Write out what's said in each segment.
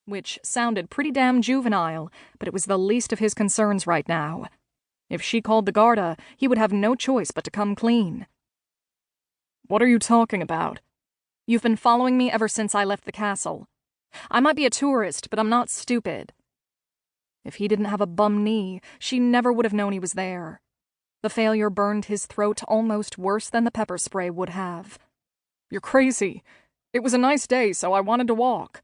which sounded pretty damn juvenile, but it was the least of his concerns right now. If she called the Garda, he would have no choice but to come clean. "What are you talking about?" "You've been following me ever since I left the castle. I might be a tourist, but I'm not stupid." If he didn't have a bum knee, she never would have known he was there. The failure burned his throat almost worse than the pepper spray would have. "You're crazy. It was a nice day, so I wanted to walk."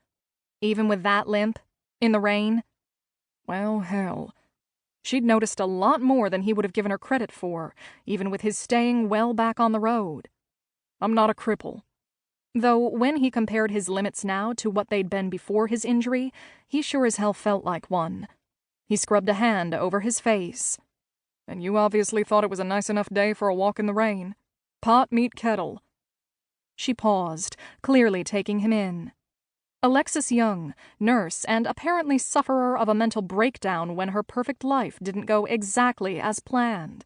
Even with that limp? In the rain? Well, hell. She'd noticed a lot more than he would have given her credit for, even with his staying well back on the road. "I'm not a cripple." Though when he compared his limits now to what they'd been before his injury, he sure as hell felt like one. He scrubbed a hand over his face. "And you obviously thought it was a nice enough day for a walk in the rain. Pot meet kettle." She paused, clearly taking him in. Alexis Yeung, nurse and apparently sufferer of a mental breakdown when her perfect life didn't go exactly as planned.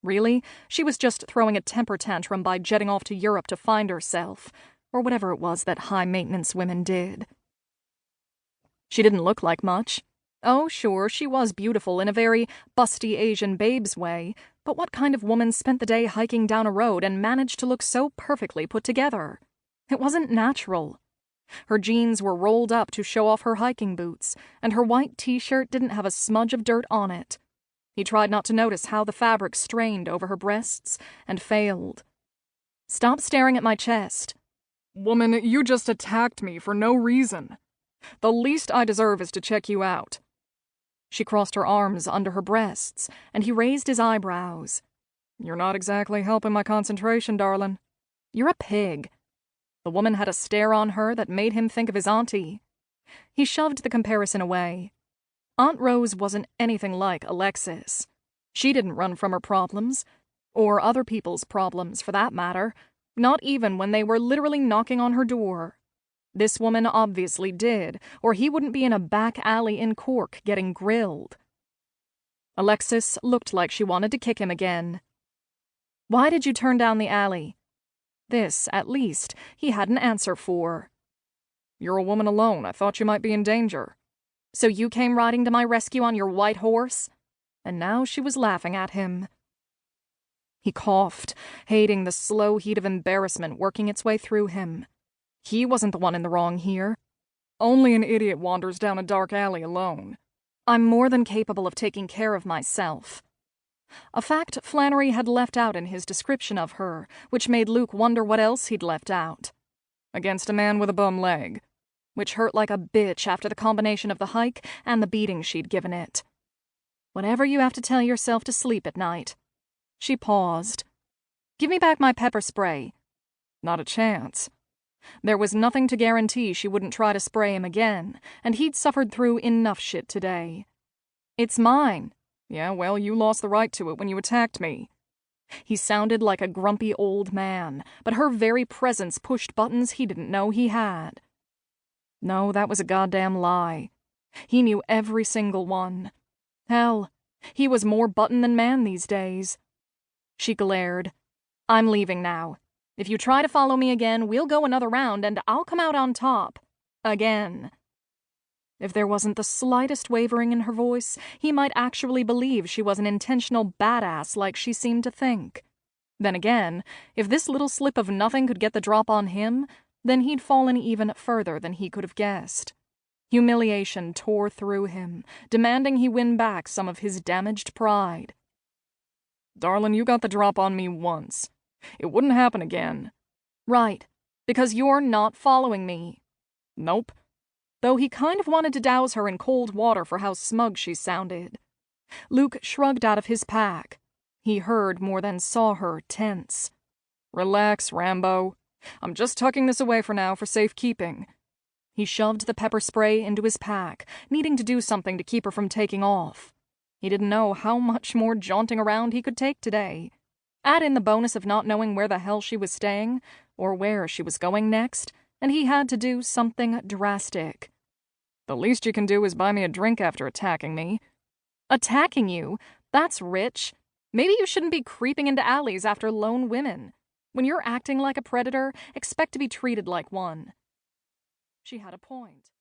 Really, she was just throwing a temper tantrum by jetting off to Europe to find herself, or whatever it was that high-maintenance women did. She didn't look like much. Oh, sure, she was beautiful in a very busty Asian babe's way, but what kind of woman spent the day hiking down a road and managed to look so perfectly put together? It wasn't natural. Her jeans were rolled up to show off her hiking boots, and her white t-shirt didn't have a smudge of dirt on it. He tried not to notice how the fabric strained over her breasts, and failed. "Stop staring at my chest." "Woman, you just attacked me for no reason. The least I deserve is to check you out." She crossed her arms under her breasts, and he raised his eyebrows. "You're not exactly helping my concentration, darling." "You're a pig." The woman had a stare on her that made him think of his auntie. He shoved the comparison away. Aunt Rose wasn't anything like Alexis. She didn't run from her problems, or other people's problems for that matter, not even when they were literally knocking on her door. This woman obviously did, or he wouldn't be in a back alley in Cork getting grilled. Alexis looked like she wanted to kick him again. "Why did you turn down the alley?" This, at least, he had an answer for. "You're a woman alone. I thought you might be in danger." "So you came riding to my rescue on your white horse?" And now she was laughing at him. He coughed, hating the slow heat of embarrassment working its way through him. He wasn't the one in the wrong here. "Only an idiot wanders down a dark alley alone." "I'm more than capable of taking care of myself." A fact Flannery had left out in his description of her, which made Luke wonder what else he'd left out. "Against a man with a bum leg," which hurt like a bitch after the combination of the hike and the beating she'd given it. "Whatever you have to tell yourself to sleep at night." She paused. "Give me back my pepper spray." Not a chance. There was nothing to guarantee she wouldn't try to spray him again, and he'd suffered through enough shit today. "It's mine." "Yeah, well, you lost the right to it when you attacked me." He sounded like a grumpy old man, but her very presence pushed buttons he didn't know he had. No, that was a goddamn lie. He knew every single one. Hell, he was more button than man these days. She glared. "I'm leaving now. If you try to follow me again, we'll go another round and I'll come out on top. Again." If there wasn't the slightest wavering in her voice, he might actually believe she was an intentional badass like she seemed to think. Then again, if this little slip of nothing could get the drop on him, then he'd fallen even further than he could have guessed. Humiliation tore through him, demanding he win back some of his damaged pride. "Darling, you got the drop on me once. It wouldn't happen again." "Right, because you're not following me." "Nope." Though he kind of wanted to douse her in cold water for how smug she sounded. Luke shrugged out of his pack. He heard more than saw her tense. "Relax, Rambo. I'm just tucking this away for now for safekeeping." He shoved the pepper spray into his pack, needing to do something to keep her from taking off. He didn't know how much more jaunting around he could take today. Add in the bonus of not knowing where the hell she was staying, or where she was going next, and he had to do something drastic. "The least you can do is buy me a drink after attacking me." "Attacking you? That's rich. Maybe you shouldn't be creeping into alleys after lone women. When you're acting like a predator, expect to be treated like one." She had a point.